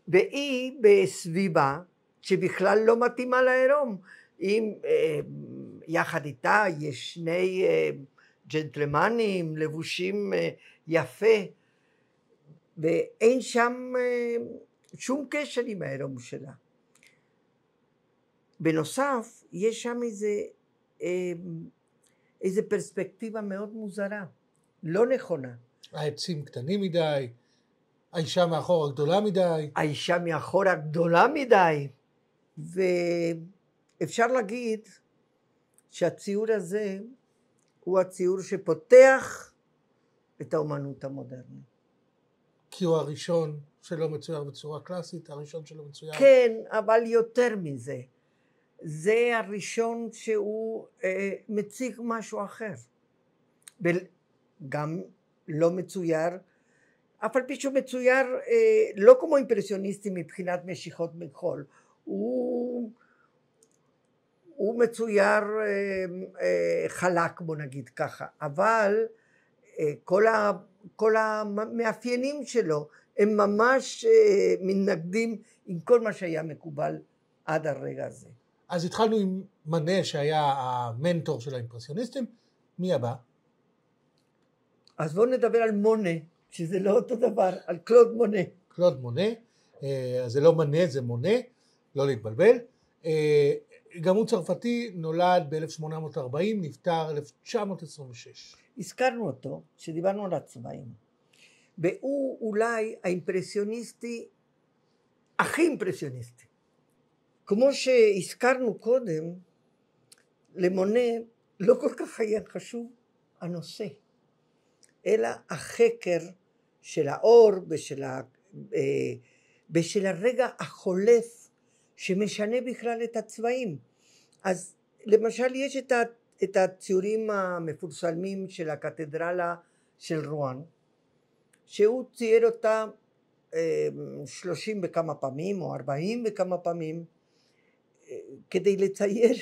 והיא בסביבה שבכלל לא מתאימה לעירום. יחד איתה יש שני ג'נטלמנים לבושים יפה, ואין שם שום קשר עם העירום שלה. בנוסף, יש שם איזה פרספקטיבה מאוד מוזרה, לא נכונה. העצים קטנים מדי, האישה מאחור הגדולה מדי. האישה מאחור הגדולה מדי, ואפשר להגיד שהציור הזה הוא הציור שפותח את האומנות המודרנית. כי הוא הראשון שלא מצויר בצורה קלאסית, הראשון שלא מצויר. כן, אבל יותר מזה. זה הראשון שהוא מציג משהו אחר. וגם לא מצויר, אף על פי שהוא מצויר לא כמו אימפרסיוניסטי מבחינת משיכות מחול. הוא מצויר חלק, בוא נגיד ככה, אבל כל המאפיינים שלו הם ממש מתנגדים עם כל מה שהיה מקובל עד הרגע הזה. אז התחלנו עם מנה שהיה המנטור של האימפרסיוניסטים. מי הבא? אז בואו נדבר על מונה, שזה לא אותו דבר, על קלוד מונה. קלוד מונה, אז זה לא מנה, זה מונה, לא להתבלבל. גם הוא צרפתי, נולד ב-1840, נפטר 1926. הזכרנו אותו כשדיברנו על הצבעים, והוא אולי האימפרסיוניסטי הכי אימפרסיוניסטי. כמו שהזכרנו קודם, למונה לא כל כך היה חשוב הנושא, אלא החקר של האור ושל הרגע החולף שמשנה בכלל את הצבעים. אז למשל יש את הציורים המפורסמים של הקתדרלה של רואן, שהוא צייר אותה 30 וכמה פעמים או 40 וכמה פעמים, כדי לצייר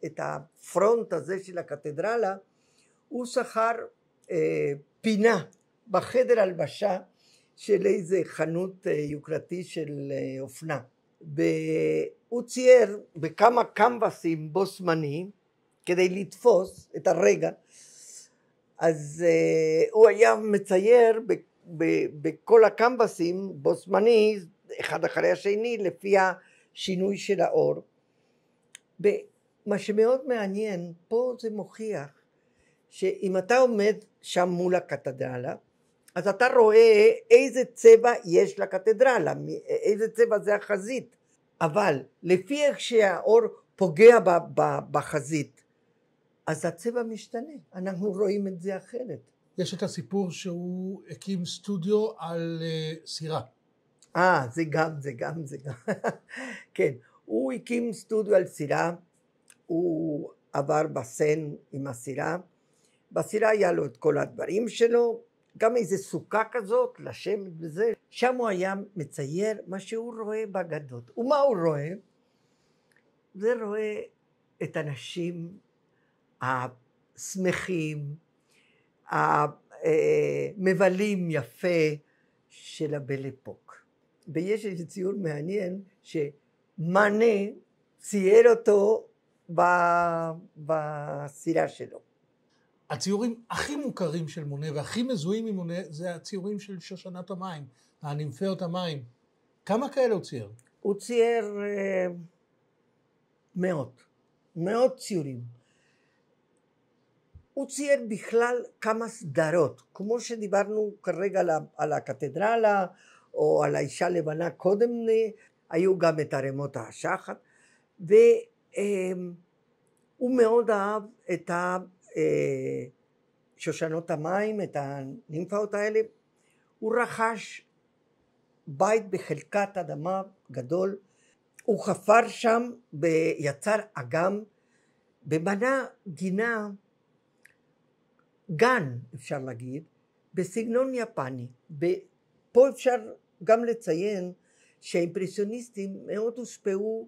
את הפרונט הזה של הקתדרלה. הוא שכר פינה בחדר הלבשה של איזה חנות יוקרתי של אופנה, והוא צייר בכמה קמבסים בו זמני כדי לתפוס את הרגע. אז הוא היה מצייר בכל הקמבסים בו זמני, אחד אחרי השני, לפי השינוי של האור. ומה שמאוד מעניין פה, זה מוכיח שאם אתה עומד שם מול הקתדרלה, אז אתה רואה איזה צבע יש לקתדרלה, איזה צבע זה החזית. אבל לפי איך שהאור פוגע בחזית, אז הצבע משתנה, אנחנו רואים את זה אחרת. יש את הסיפור שהוא הקים סטודיו על סירה. זה גם. כן, הוא הקים סטודיו על סירה, הוא עבר בסן עם הסירה, בסירה היה לו את כל הדברים שלו, גם איזה סוכה כזאת, לשבת וזה, שם הוא היה מצייר מה שהוא רואה בגדות. ומה הוא רואה? זה רואה את האנשים השמחים, המבלים יפה של הבל אפוק. ויש איזה ציור מעניין שמאנה צייר אותו בסירה שלו. הציורים הכי מוכרים של מונה והכי מזוהים עם מונה זה הציורים של שושנת המים, הנימפאות המים. כמה כאלה הוא צייר? הוא צייר מאות ציורים. הוא צייר בכלל כמה סדרות, כמו שדיברנו כרגע על הקתדרלה או על האישה לבנה קודם, היו גם את ערימות השחת, והוא מאוד אהב את שושנות המים, את הנימפאות האלה. הוא רכש בית בחלקת אדמה גדול, הוא חפר שם ויצר אגם, ובנה גינה, גן אפשר להגיד, בסגנון יפני. ופה אפשר גם לציין שהאימפרסיוניסטים מאוד הושפעו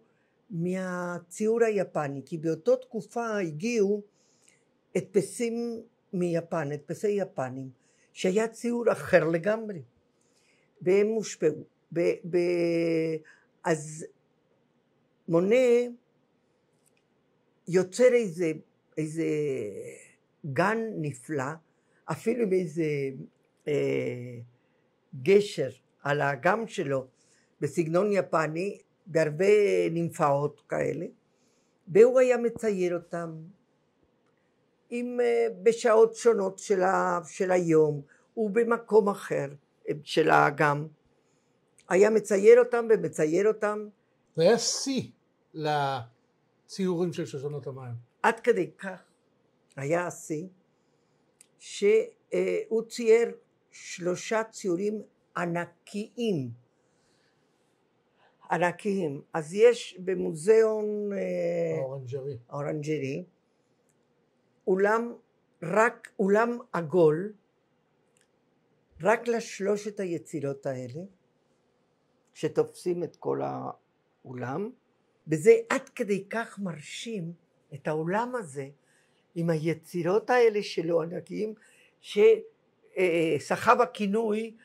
מהציור היפני, כי באותה תקופה הגיעו הדפסים מיפן, הדפסי יפנים, שהיה ציור אחר לגמרי, והם הושפעו. אז מונה יוצר איזה גן נפלא, אפילו באיזה גשר על האגם שלו, בסגנון יפני, בהרבה נימפאות כאלה, והוא היה מצייר אותם בשעות שונות של היום, ובמקום אחר של האגם. היה מצייר אותם ומצייר אותם. זה היה שיא לציורים של שושנות המים. עד כדי כך היה השיא, שהוא צייר 3 ציורים ענקיים. אז יש במוזיאון האורנג'רי, אולם עגול, רק ל3 היצירות האלה, שתופסים את כל האולם, וזה עד כדי כך מרשים את העולם הזה, עם היצירות האלה שלו ענקיים, שסחב הכינוי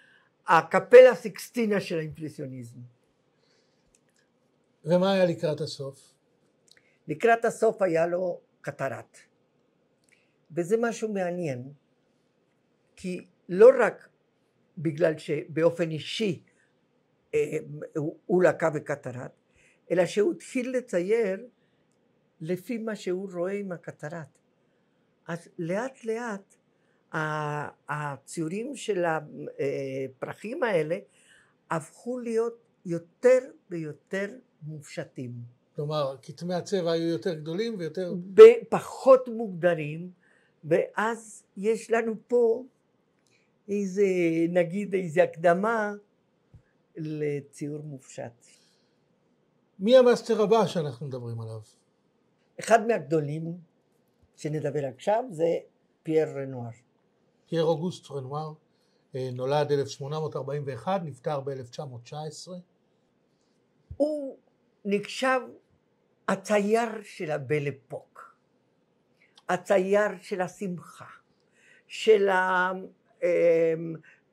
הקפלה סיקסטינה של האימפרסיוניזם. ומה היה לקראת הסוף? לקראת הסוף היה לו קטרת. וזה משהו מעניין, כי לא רק בגלל שבאופן אישי הוא לקה בקטרט, אלא שהוא התחיל לצייר לפי מה שהוא רואה עם הקטרט. אז לאט לאט הציורים של הפרחים האלה הפכו להיות יותר ויותר מופשטים. כלומר, כתמי הצבע היו יותר גדולים ויותר... פחות מוגדרים, ואז יש לנו פה איזה, נגיד, איזה הקדמה לציור מופשט. מי המאסטר הבא שאנחנו מדברים עליו? אחד מהגדולים שנדבר עכשיו זה פייר רנואר. פייר אוגוסט רנואר נולד 1841, נפטר ב-1919. הוא נחשב הצייר של הבל אפוק, הצייר של השמחה,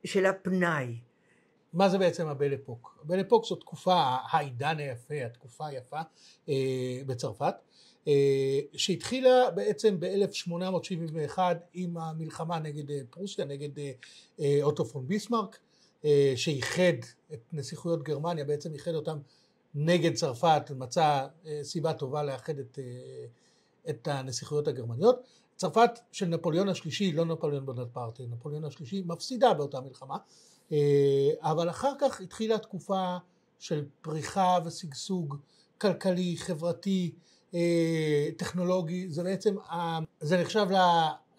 של הפנאי. מה זה בעצם הבל אפוק? הבל אפוק זו תקופה, העידן היפה, התקופה היפה בצרפת, שהתחילה בעצם ב-1871 עם המלחמה נגד פרוסיה, נגד אוטו פון ביסמרק, שאיחד את נסיכויות גרמניה, בעצם איחד אותם נגד צרפת, מצא סיבה טובה לאחד את הנסיכויות הגרמניות. צרפת של נפוליאון השלישי, לא נפוליאון בונפרטה, נפוליאון השלישי מפסידה באותה מלחמה, אבל אחר כך התחילה תקופה של פריחה ושגשוג כלכלי, חברתי, טכנולוגי. זה בעצם, זה נחשב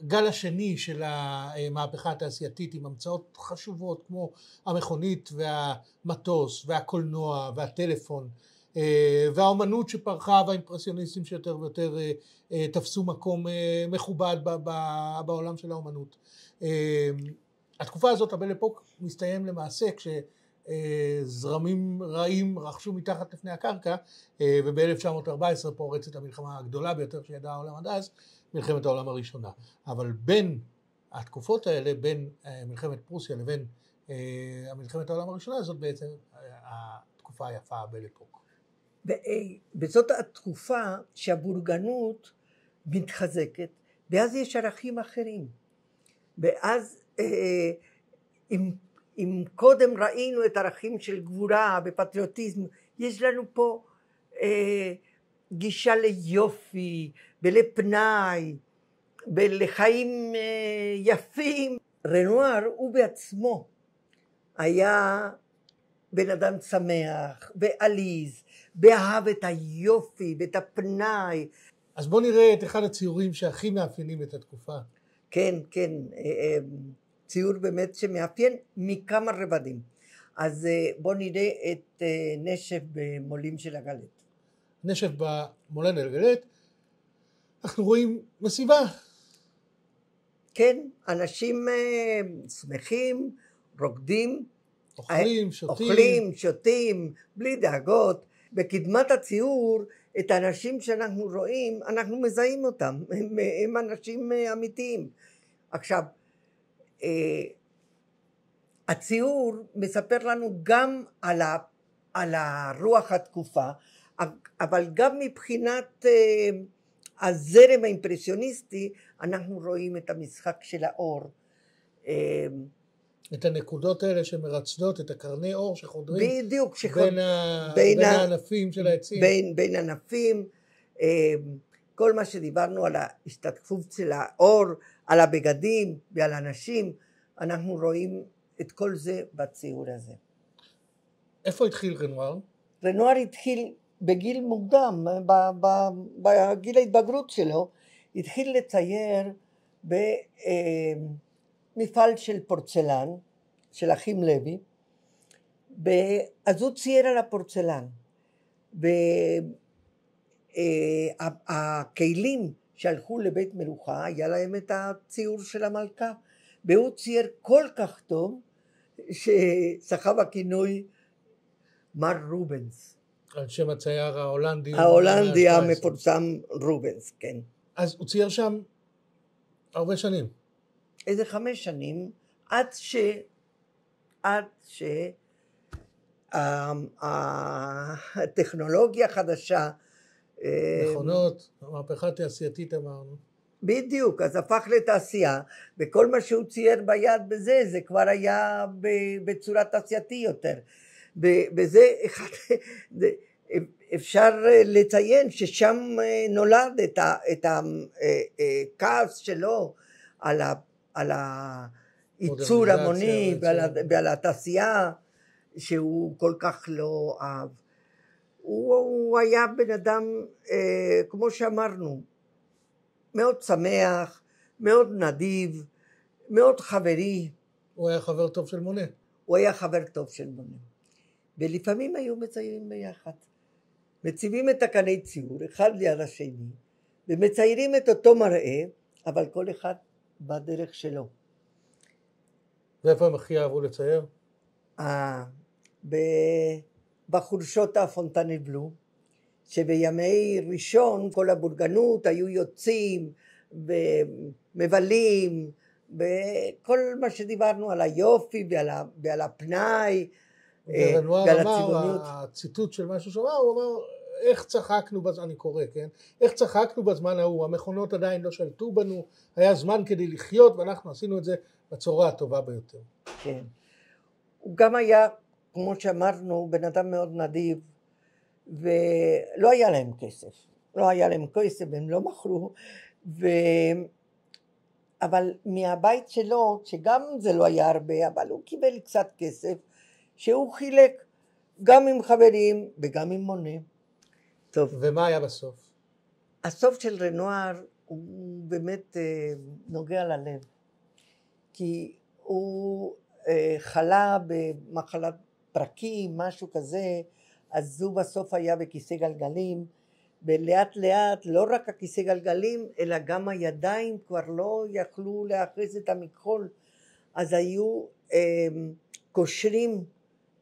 לגל השני של המהפכה התעשייתית עם המצאות חשובות כמו המכונית והמטוס והקולנוע והטלפון והאומנות שפרחה והאימפרסיוניסטים שיותר ויותר תפסו מקום מכובד בעולם של האומנות. התקופה הזאת, הבל אפוק, מסתיים למעשה כשזרמים רעים רכשו מתחת לפני הקרקע, וב-1914 פורצת המלחמה הגדולה ביותר שידע העולם עד אז, מלחמת העולם הראשונה. אבל בין התקופות האלה, בין מלחמת פרוסיה לבין מלחמת העולם הראשונה, זאת בעצם התקופה היפה, הבל אפוק. וזאת התקופה שהבורגנות מתחזקת, ואז יש ערכים אחרים. ואז אם קודם ראינו את ערכים של גבורה ופטריוטיזם, יש לנו פה גישה ליופי ולפנאי ולחיים יפים. רנואר הוא בעצמו היה בן אדם שמח ועליז, ואהב את היופי ואת הפנאי. אז בוא נראה את אחד הציורים שהכי מאפיינים את התקופה. כן, כן, ציור באמת שמאפיין מכמה רבדים. אז בוא נראה את נשף במולים של הגלט. נשף במולן של הגלט, אנחנו רואים מסיבה. כן, אנשים שמחים, רוקדים, אוכלים, שותים, בלי דאגות. בקדמת הציור, את האנשים שאנחנו רואים, אנחנו מזהים אותם, הם אנשים אמיתיים. עכשיו, הציור מספר לנו גם על הרוח התקופה, אבל גם מבחינת הזרם האימפרסיוניסטי, אנחנו רואים את המשחק של האור. את הנקודות האלה שמרצדות, את הקרני אור שחודרים בדיוק, בין הענפים של העצים. בין ענפים, כל מה שדיברנו על ההשתתפות של האור, על הבגדים ועל אנשים, אנחנו רואים את כל זה בציור הזה. איפה התחיל רנואר? רנואר התחיל בגיל מוקדם, בגיל ההתבגרות שלו, התחיל לצייר במפעל של פורצלן, של אחים לוי, אז הוא צייר על הפורצלן, והכלים שהלכו לבית מלוכה, היה להם את הציור של המלכה, והוא צייר כל כך טוב, שזכה בכינוי מר רובנס. על שם הצייר ההולנדי. ההולנדי המפורסם רובנס, כן. אז הוא צייר שם הרבה שנים. איזה 5 שנים, עד הטכנולוגיה החדשה. מכונות, המהפכה תעשייתית אמרנו. בדיוק, אז הפך לתעשייה, וכל מה שהוא צייר ביד בזה, זה כבר היה בצורה תעשייתי יותר. וזה אפשר לציין ששם נולד את הכעס שלו על הייצור המוני ועל התעשייה שהוא כל כך לא אהב. הוא היה בן אדם, כמו שאמרנו, מאוד שמח, מאוד נדיב, מאוד חברי. הוא היה חבר טוב של מונה. הוא היה חבר טוב של מונה. ולפעמים היו מציירים ביחד. מציבים את הקני ציור, אחד ליד השני, ומציירים את אותו מראה, אבל כל אחד בדרך שלו. ואיפה הם הכי אהבו לצייר? בחורשות הפונטנבלו, שבימי ראשון כל הבורגנות היו יוצאים ומבלים, וכל מה שדיברנו על היופי ועל הפנאי, ורנואר אמר, הציטוט של משהו שאמר, הוא אמר, איך צחקנו בזמן, אני קורא, כן? איך צחקנו בזמן ההוא, המכונות עדיין לא שלטו בנו, היה זמן כדי לחיות, ואנחנו עשינו את זה בצורה הטובה ביותר. כן. הוא גם היה, כמו שאמרנו, בן אדם מאוד נדיב, ולא היה להם כסף. לא היה להם כסף, הם לא מכרו, אבל מהבית שלו, שגם זה לא היה הרבה, אבל הוא קיבל קצת כסף, שהוא חילק גם עם חברים וגם עם מונה. טוב. ומה היה בסוף? הסוף של רנואר הוא באמת נוגע ללב, כי הוא חלה במחלת פרקים, משהו כזה, אז הוא בסוף היה בכיסא גלגלים, ולאט לאט לא רק הכיסא גלגלים, אלא גם הידיים כבר לא יכלו להאחז את המכחול, אז היו קושרים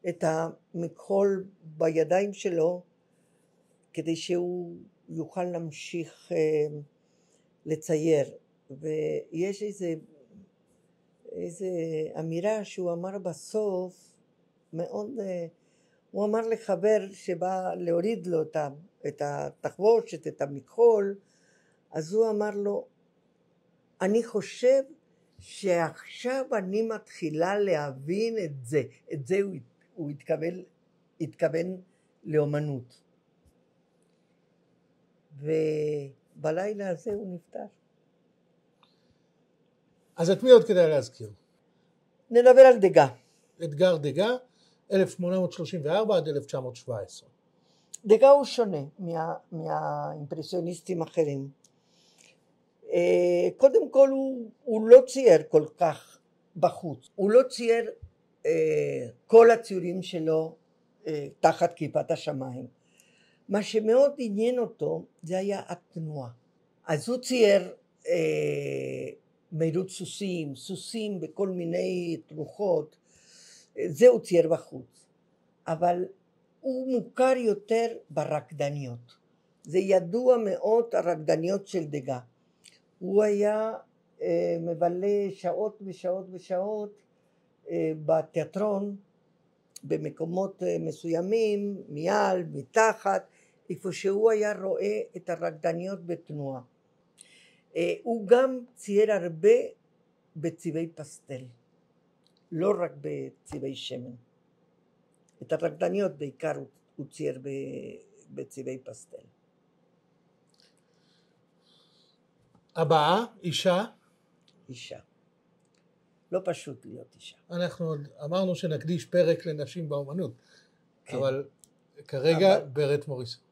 את המכחול בידיים שלו, כדי שהוא יוכל להמשיך לצייר. ויש איזה אמירה שהוא אמר בסוף, מאוד, הוא אמר לחבר שבא להוריד לו את התחבושת, את המכחול, אז הוא אמר לו, אני חושב שעכשיו אני מתחילה להבין את זה הוא התכוון לאומנות. ובלילה הזה הוא נפטר. אז את מי עוד כדאי להזכיר? נדבר על דגה. אדגר דגה, 1834 עד 1917. דגה הוא שונה מהאימפרסיוניסטים האחרים. קודם כל הוא לא צייר כל כך בחוץ. הוא לא צייר כל הציורים שלו תחת כיפת השמיים. מה שמאוד עניין אותו זה היה התנועה. אז הוא צייר מהירות סוסים בכל מיני תנוחות, זה הוא צייר בחוץ. אבל הוא מוכר יותר ברקדניות. זה ידוע מאוד הרקדניות של דגה. הוא היה מבלה שעות ושעות ושעות בתיאטרון, במקומות מסוימים, מעל, מתחת, איפה שהוא היה רואה את הרקדניות בתנועה. הוא גם צייר הרבה בצבעי פסטל, לא רק בצבעי שמן. את הרקדניות בעיקר הוא צייר בצבעי פסטל. הבאה, אישה. אישה. לא פשוט להיות אישה. אנחנו עוד אמרנו שנקדיש פרק לנשים באומנות, כן. אבל כרגע ברט מוריסון.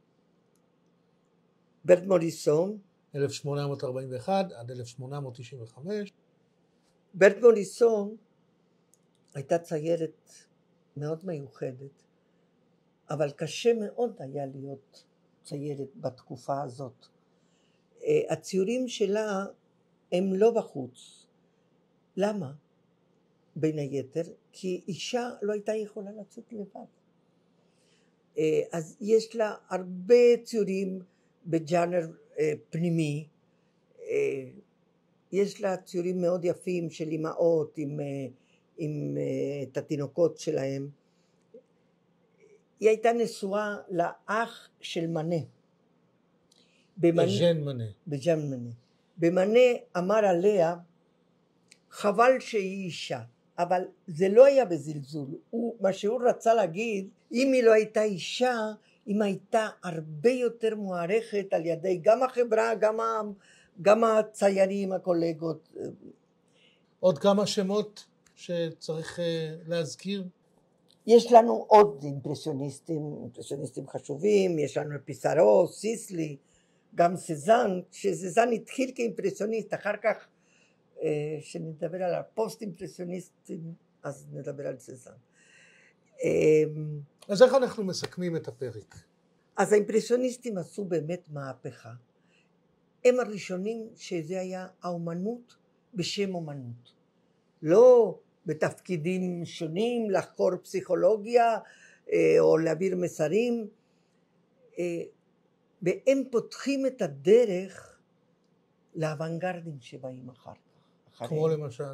ברט מוריסון. 1841 עד 1895. ברט מוריסון הייתה ציירת מאוד מיוחדת, אבל קשה מאוד היה להיות ציירת בתקופה הזאת. הציורים שלה הם לא בחוץ. למה? בין היתר, כי אישה לא הייתה יכולה לצאת לבד. אז יש לה הרבה ציורים בג'אנר פנימי, יש לה ציורים מאוד יפים של אמהות עם את התינוקות שלהם. היא הייתה נשואה לאח של מנה. בז'ן מנה. בז'ן מנה. במנה אמר עליה, חבל שהיא אישה, אבל זה לא היה בזלזול. מה שהוא רצה להגיד, אם היא לא הייתה אישה, אם הייתה הרבה יותר מוערכת על ידי גם החברה, גם הציירים, הקולגות. עוד כמה שמות שצריך להזכיר? יש לנו עוד אימפרסיוניסטים חשובים, יש לנו פיסארו, סיסלי, גם סזן, שסזן התחיל כאימפרסיוניסט, אחר כך שנדבר על הפוסט אימפרסיוניסטים, אז נדבר על סזן. אז איך אנחנו מסכמים את הפרק? אז האימפרסיוניסטים עשו באמת מהפכה. הם הראשונים שזה היה האומנות בשם אומנות. לא בתפקידים שונים, לחקור פסיכולוגיה או להעביר מסרים, והם פותחים את הדרך לאוונגרדים שבאים אחר כך. כמו למשל?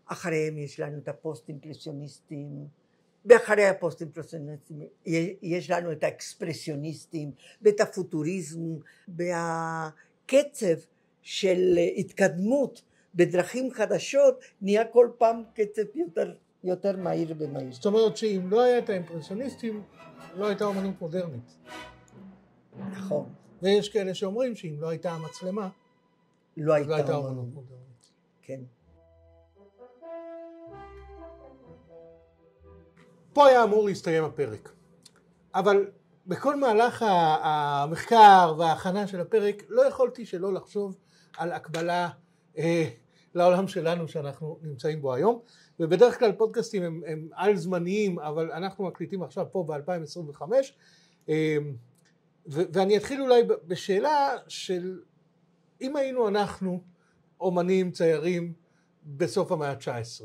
אחריהם יש לנו את הפוסט-אימפרסיוניסטים, ואחרי הפוסט-אימפרסיוניסטים יש לנו את האקספרסיוניסטים ואת הפוטוריזם, והקצב של התקדמות בדרכים חדשות נהיה כל פעם קצב יותר מהיר ומהיר. זאת אומרת שאם לא היה את האימפרסיוניסטים, לא הייתה אומנות מודרנית. נכון. ויש כאלה שאומרים שאם לא הייתה המצלמה, לא הייתה אומנות מודרנית. כן. פה היה אמור להסתיים הפרק. אבל בכל מהלך המחקר וההכנה של הפרק, לא יכולתי שלא לחשוב על הקבלה לעולם שלנו שאנחנו נמצאים בו היום. ובדרך כלל פודקאסטים הם על זמניים, אבל אנחנו מקליטים עכשיו פה ב-2025. ואני אתחיל אולי בשאלה של אם היינו אנחנו אומנים, ציירים בסוף המאה ה-19,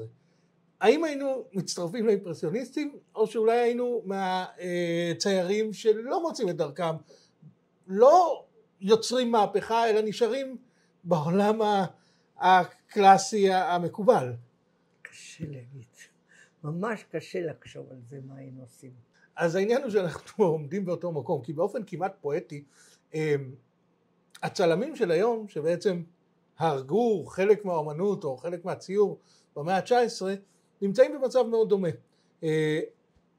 האם היינו מצטרפים לאימפרסיוניסטים, או שאולי היינו מהציירים שלא מוצאים את דרכם, לא יוצרים מהפכה, אלא נשארים בעולם הקלאסי המקובל? קשה להגיד, ממש קשה לחשוב על זה מה היינו עושים. אז העניין הוא שאנחנו עומדים באותו מקום, כי באופן כמעט פואטי, הצלמים של היום, שבעצם הרגו חלק מהאומנות או חלק מהציור במאה ה-19, נמצאים במצב מאוד דומה.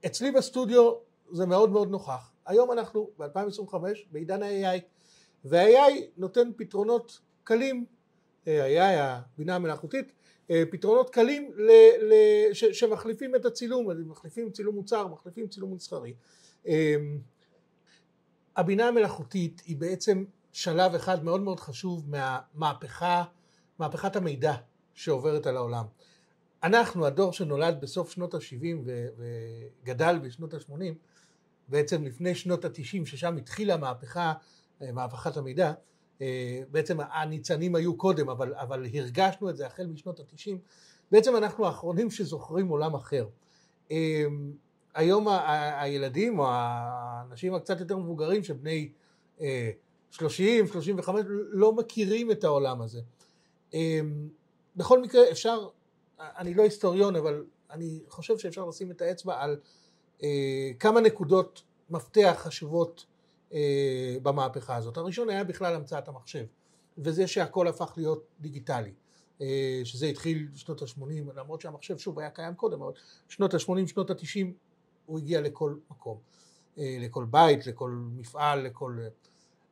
אצלי בסטודיו זה מאוד מאוד נוכח. היום אנחנו ב-2025 בעידן ה-AI, וה-AI נותן פתרונות קלים, AI, הבינה המלאכותית, פתרונות קלים שמחליפים את הצילום, מחליפים צילום מוצר, מחליפים צילום מסחרי. הבינה המלאכותית היא בעצם שלב אחד מאוד מאוד חשוב מהפכת המידע שעוברת על העולם. אנחנו, הדור שנולד בסוף שנות ה-70 וגדל בשנות ה-80, בעצם לפני שנות ה-90 ששם התחילה מהפכת המידע, בעצם הניצנים היו קודם, אבל הרגשנו את זה החל משנות ה-90, בעצם אנחנו האחרונים שזוכרים עולם אחר. היום הילדים או האנשים הקצת יותר מבוגרים שבני 30, 35 לא מכירים את העולם הזה. בכל מקרה אפשר, אני לא היסטוריון, אבל אני חושב שאפשר לשים את האצבע על כמה נקודות מפתח חשובות במהפכה הזאת. הראשון היה בכלל המצאת המחשב, וזה שהכל הפך להיות דיגיטלי, שזה התחיל בשנות ה-80, למרות שהמחשב שוב היה קיים קודם, אבל שנות ה-80, שנות ה-90 הוא הגיע לכל מקום, לכל בית, לכל מפעל,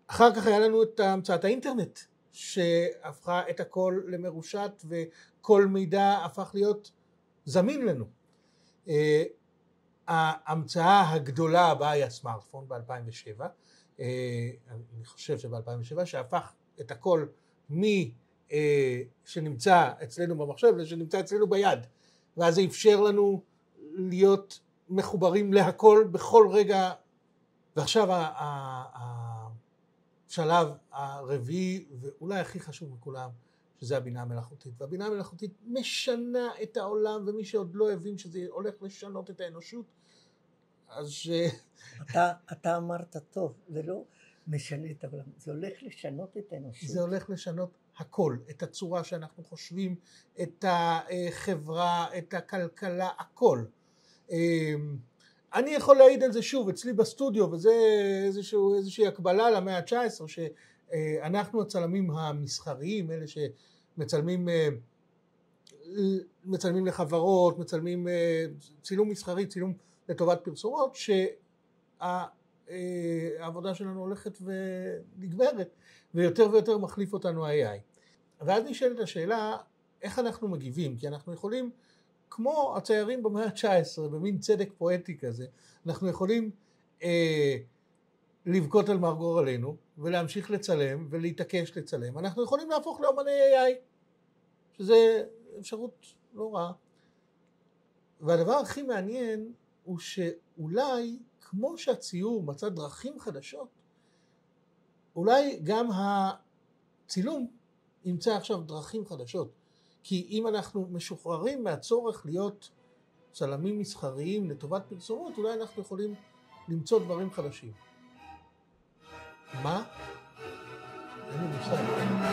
אחר כך היה לנו את המצאת האינטרנט, שהפכה את הכל למרושת, וכל מידע הפך להיות זמין לנו. ההמצאה הגדולה הבאה היא הסמארטפון ב-2007, אני חושב שב-2007, שהפך את הכל שנמצא אצלנו במחשב לשנמצא אצלנו ביד, ואז זה אפשר לנו להיות מחוברים להכל בכל רגע. ועכשיו השלב הרביעי ואולי הכי חשוב מכולם, שזה הבינה המלאכותית. והבינה המלאכותית משנה את העולם, ומי שעוד לא הבין שזה הולך לשנות את האנושות, אז אתה אמרת טוב, זה לא משנה את העולם, זה הולך לשנות את האנושות. זה הולך לשנות הכל, את הצורה שאנחנו חושבים, את החברה, את הכלכלה, הכל. אני יכול להעיד על זה שוב, אצלי בסטודיו, וזה איזושהי הקבלה למאה ה-19, שאנחנו הצלמים המסחריים, אלה שמצלמים מצלמים לחברות, מצלמים צילום מסחרי, צילום לטובת פרסומות, שהעבודה שלנו הולכת ונגמרת, ויותר ויותר מחליף אותנו ה-AI. ואז נשאלת השאלה, איך אנחנו מגיבים? כי אנחנו יכולים, כמו הציירים במאה ה-19, במין צדק פואטי כזה, אנחנו יכולים לבכות על מר גורלנו, ולהמשיך לצלם, ולהתעקש לצלם. אנחנו יכולים להפוך לאמני AI, שזה אפשרות לא רעה. והדבר הכי מעניין הוא שאולי, כמו שהציור מצא דרכים חדשות, אולי גם הצילום ימצא עכשיו דרכים חדשות. כי אם אנחנו משוחררים מהצורך להיות צלמים מסחריים לטובת פרסומות, אולי אנחנו יכולים למצוא דברים חדשים. מה? אין לי מושג.